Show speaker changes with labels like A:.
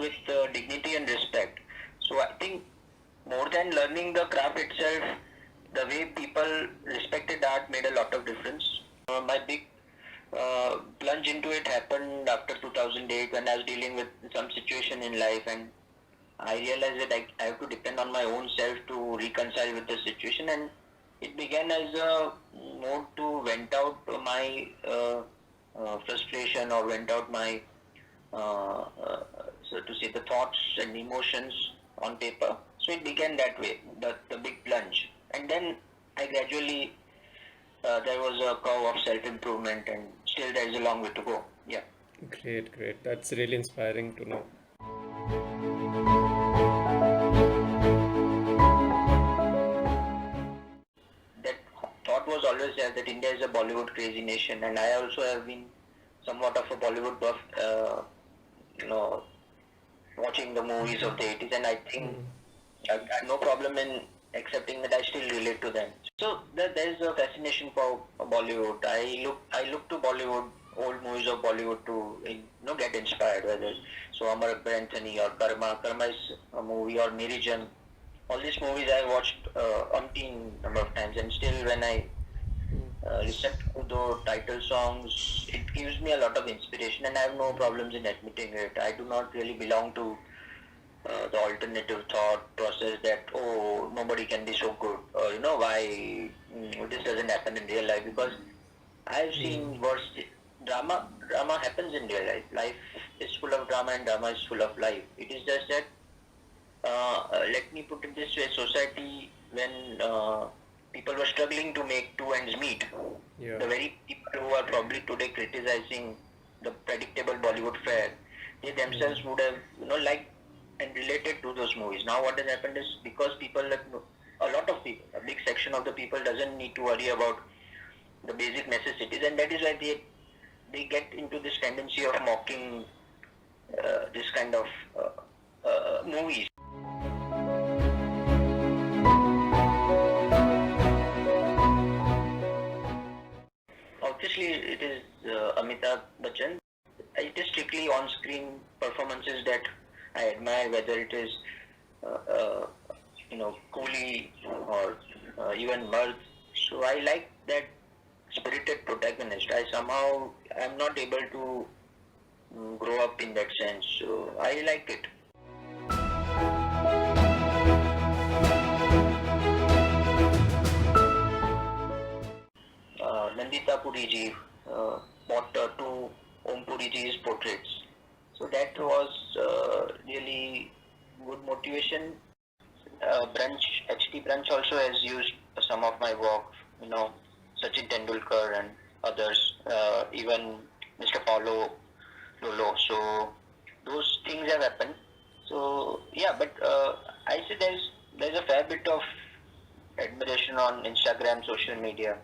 A: with dignity and respect. So I think more than learning the craft itself, the way people respected art made a lot of difference. My big plunge into it happened after 2008 when I was dealing with some situation in life, and I realized that I have to depend on my own self to reconcile with the situation, and it began as a mode to vent out my frustration or vent out my so to say the thoughts and emotions on paper. So it began that way, the big plunge, and then I gradually there was a curve of self-improvement, and still there is a long way to go. Yeah.
B: Great, great. That's really inspiring to know.
A: That thought was always there that India is a Bollywood crazy nation, and I also have been somewhat of a Bollywood buff, watching the movies of the 80s, and I think I have no problem in accepting that I still relate to them. So there is a fascination for Bollywood. I look to Bollywood, old movies of Bollywood to get inspired. Whether so Amar Akbar Anthony or Karma. Karma is a movie, or Mirijan. All these movies I watched umpteen number of times, and still when I listen to the title songs, it gives me a lot of inspiration, and I have no problems in admitting it. I do not really belong to the alternative thought process that nobody can be so good, why this doesn't happen in real life, because I've seen worse. Drama happens in real life. Life is full of drama, and drama is full of life. It is just that let me put it this way: society, when people were struggling to make two ends meet,
B: Yeah.
A: the very people who are probably today criticizing the predictable Bollywood fare, they themselves would have liked and related to those movies. Now what has happened is, because people, a lot of people, a big section of the people doesn't need to worry about the basic necessities, and that is why they get into this tendency of mocking this kind of movies. Obviously, it is Amitabh Bachchan. It is strictly on-screen performances that I admire, whether it is Coolie or even Mirth. So I like that spirited protagonist. I'm not able to grow up in that sense. So I like it. Nandita Puri ji bought two Om Puri ji's portraits. So that was really good motivation. HT Brunch also has used some of my work, Sachin Tendulkar and others, even Mr. Paulo Lolo. So those things have happened. So yeah, but I say there's a fair bit of admiration on Instagram, social media.